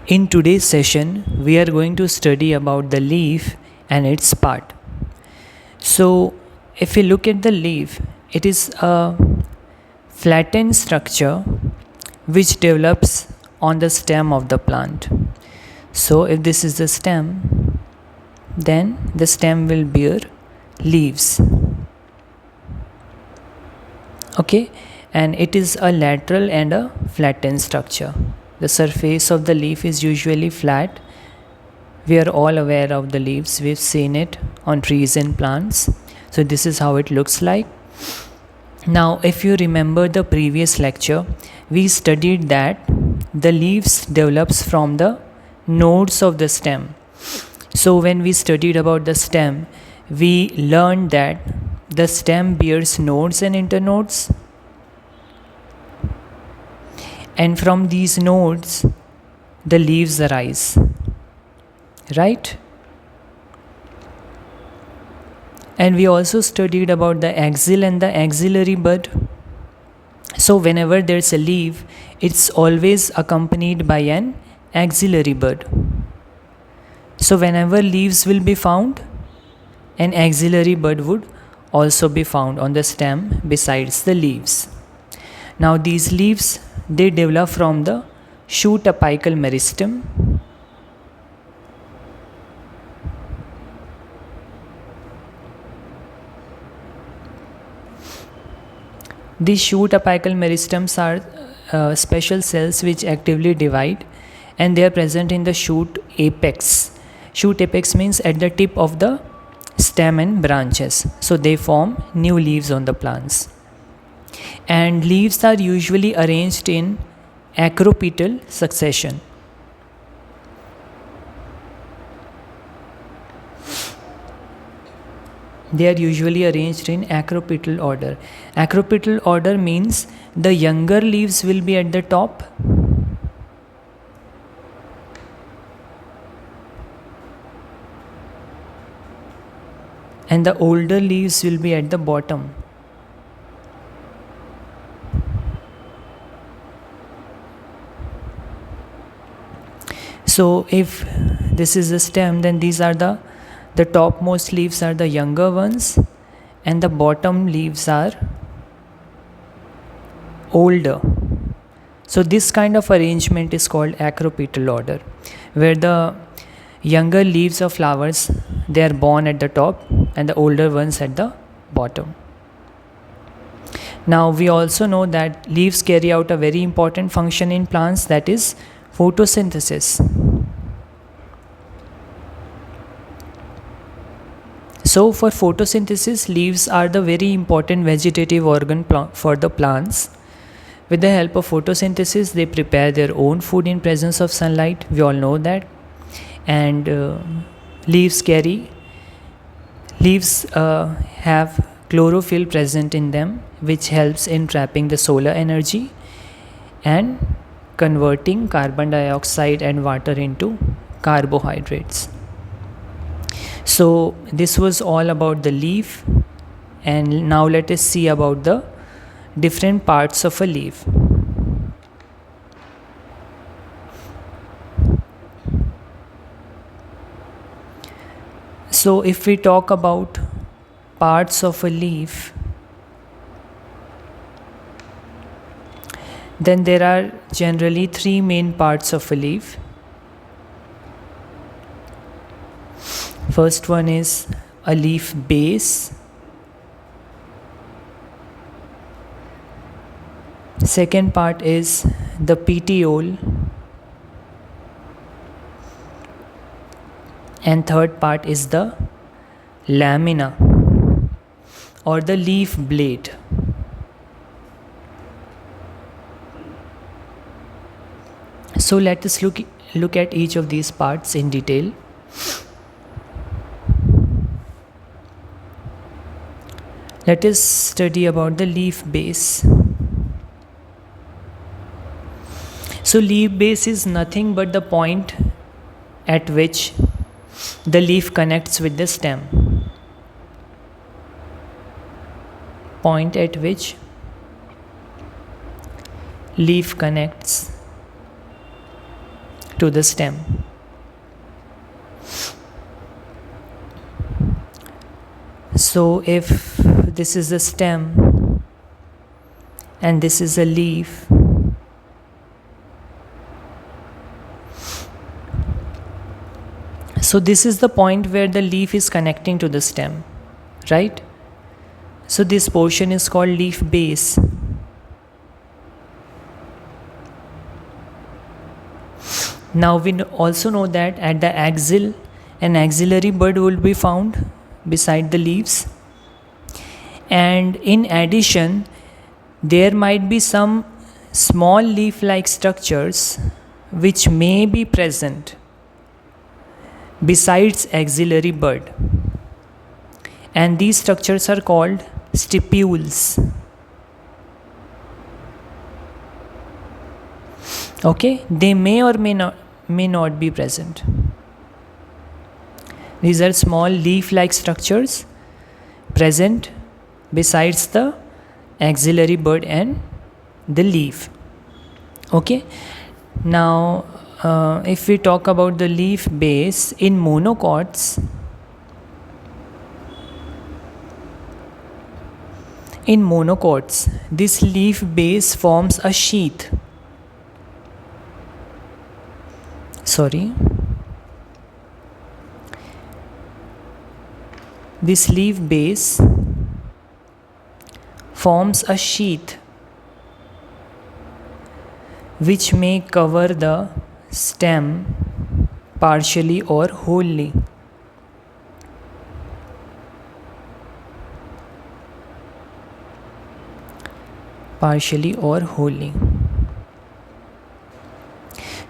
In today's session, we are going to study about the leaf and its part. So, if we look at the leaf, it is a flattened structure which develops on the stem of the plant. So, if this is the stem, then the stem will bear leaves. Okay, and it is a lateral and a flattened structure. The surface of the leaf is usually flat. We are all aware of the leaves, we've seen it on trees and plants. So this is how it looks like. Now if you remember the previous lecture, we studied that the leaves develops from the nodes of the stem. So when we studied about the stem, we learned that the stem bears nodes and internodes, and from these nodes the leaves arise, right? And we also studied about the axil and the axillary bud. So whenever there's a leaf, it's always accompanied by an axillary bud. So whenever leaves will be found, an axillary bud would also be found on the stem besides the leaves. Now these leaves, they develop from the shoot apical meristem. These shoot apical meristems are special cells which actively divide, and they are present in the shoot apex. Shoot apex means at the tip of the stem and branches. So they form new leaves on the plants. And leaves are usually arranged in acropetal succession. They are usually arranged in acropetal order. Acropetal order means the younger leaves will be at the top, and the older leaves will be at the bottom. So if this is the stem, then these are the topmost leaves are the younger ones, and the bottom leaves are older. So this kind of arrangement is called acropetal order, where the younger leaves of flowers, they are born at the top and the older ones at the bottom. Now we also know that leaves carry out a very important function in plants, that is photosynthesis. So for photosynthesis, leaves are the very important vegetative organ for the plants. With the help of photosynthesis, they prepare their own food in presence of sunlight. We all know that. And leaves have chlorophyll present in them, which helps in trapping the solar energy and converting carbon dioxide and water into carbohydrates. So this was all about the leaf, and now let us see about the different parts of a leaf. So if we talk about parts of a leaf, then there are generally three main parts of a leaf. First one is a leaf base. Second part is the petiole. And third part is the lamina or the leaf blade. So let us look at each of these parts in detail. Let us study about the leaf base. So leaf base is nothing but the point at which the leaf connects with the stem. Point at which leaf connects to the stem. So if this is a stem and this is a leaf, so this is the point where the leaf is connecting to the stem, right? So this portion is called leaf base. Now we also know that at the axil, an axillary bud will be found beside the leaves, and in addition there might be some small leaf-like structures which may be present besides axillary bud, and these structures are called stipules. Okay, they may or may not be present. These are small leaf-like structures present besides the axillary bud and the leaf. Okay, now if we talk about the leaf base in monocots, this leaf base forms a sheath. This leaf base forms a sheath which may cover the stem partially or wholly.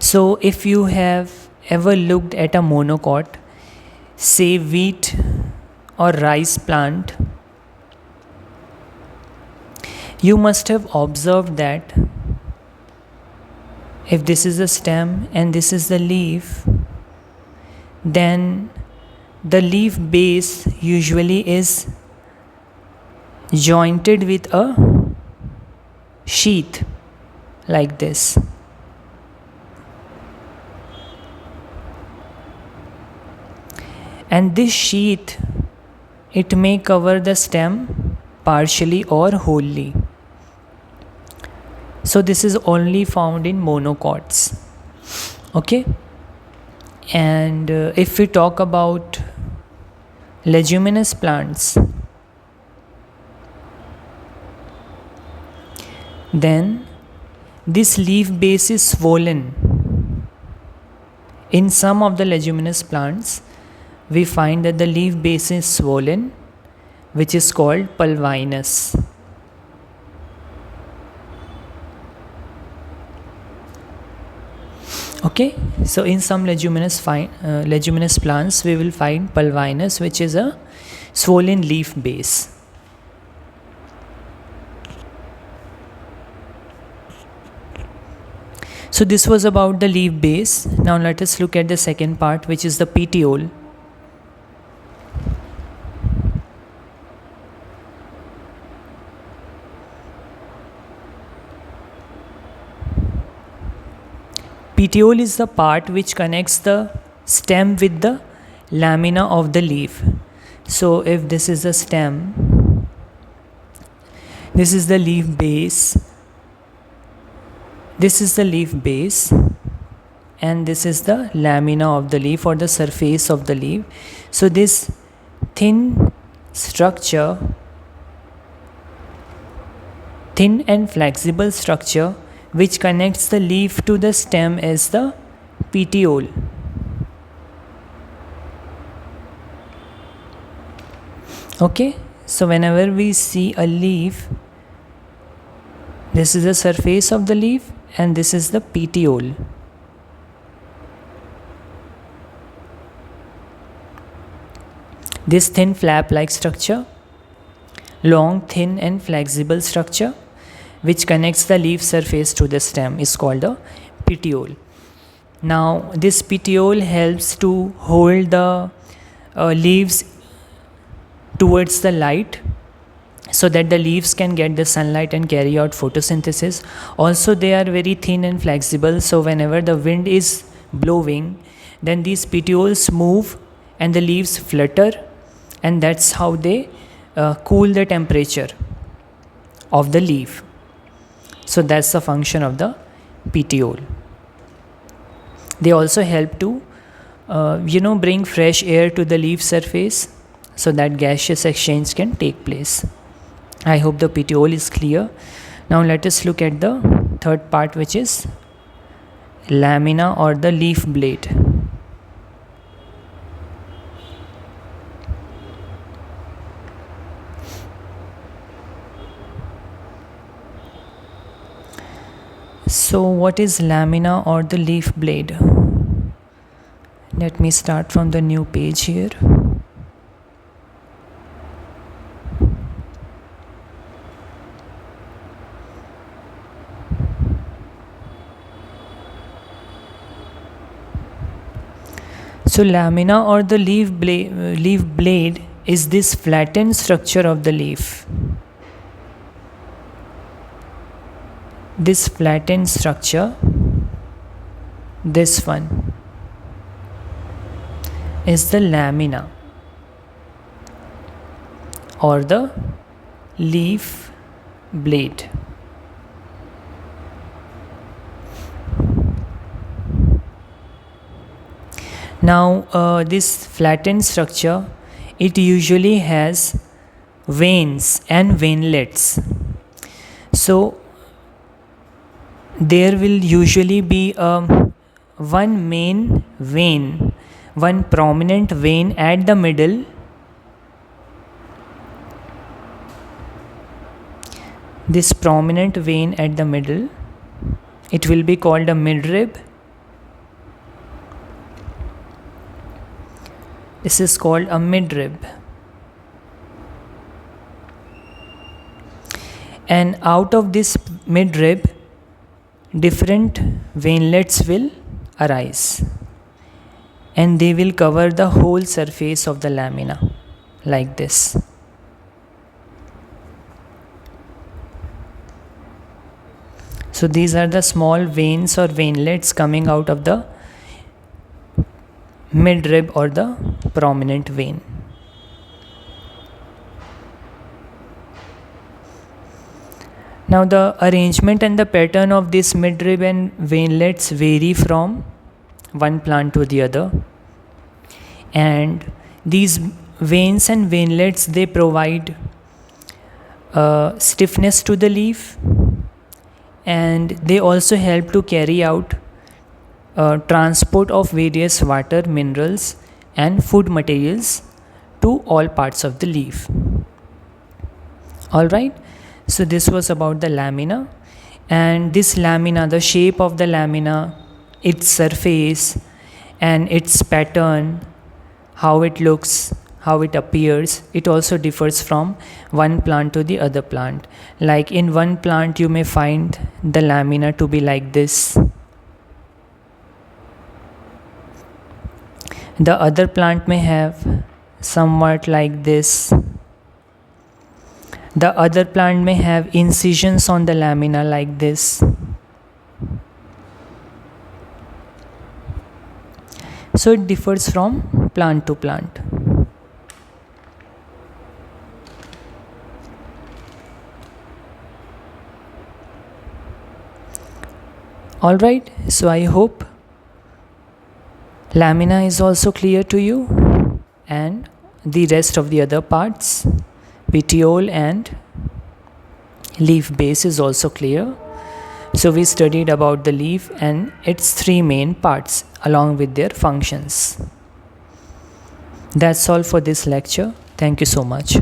So if you have ever looked at a monocot, say wheat or rice plant, you must have observed that if this is the stem and this is the leaf, then the leaf base usually is jointed with a sheath like this. And this sheath, it may cover the stem partially or wholly. So this is only found in monocots. Okay, and if we talk about leguminous plants, then this leaf base is swollen. In some of the leguminous plants, we find that the leaf base is swollen, which is called pulvinus. Okay, so in some leguminous plants, we will find pulvinus, which is a swollen leaf base. So this was about the leaf base. Now let us look at the second part, which is the petiole. Petiole is the part which connects the stem with the lamina of the leaf. So if this is the stem, this is the leaf base, and this is the lamina of the leaf or the surface of the leaf. So this thin structure, thin and flexible structure which connects the leaf to the stem is the petiole. Okay, so whenever we see a leaf, this is the surface of the leaf and this is the petiole. This thin flap-like structure, long, thin and flexible structure which connects the leaf surface to the stem is called the petiole. Now this petiole helps to hold the leaves towards the light so that the leaves can get the sunlight and carry out photosynthesis. Also they are very thin and flexible, so whenever the wind is blowing, then these petioles move and the leaves flutter, and that's how they cool the temperature of the leaf. So that's the function of the petiole. They also help to bring fresh air to the leaf surface so that gaseous exchange can take place. I hope the petiole is clear. Now let us look at the third part, which is lamina or the leaf blade. So what is lamina or the leaf blade? Let me start from the new page here. So lamina or the leaf blade is this flattened structure of the leaf. This flattened structure, this one, is the lamina or the leaf blade. Now this flattened structure, it usually has veins and veinlets. So there will usually be one main vein, one prominent vein at the middle. This prominent vein at the middle, it will be called a midrib. This is called a midrib. And out of this midrib, different veinlets will arise, and they will cover the whole surface of the lamina like this. So these are the small veins or veinlets coming out of the midrib or the prominent vein. Now the arrangement and the pattern of this midrib and veinlets vary from one plant to the other, and these veins and veinlets, they provide stiffness to the leaf, and they also help to carry out transport of various water, minerals and food materials to all parts of the leaf. Alright, so this was about the lamina, and this lamina, the shape of the lamina, its surface and its pattern, how it looks, how it appears, it also differs from one plant to the other plant. Like in one plant you may find the lamina to be like this. The other plant may have somewhat like this. The other plant may have incisions on the lamina like this. So it differs from plant to plant. Alright, so I hope lamina is also clear to you, and the rest of the other parts, petiole and leaf base, is also clear. So we studied about the leaf and its three main parts along with their functions. That's all for this lecture. Thank you so much.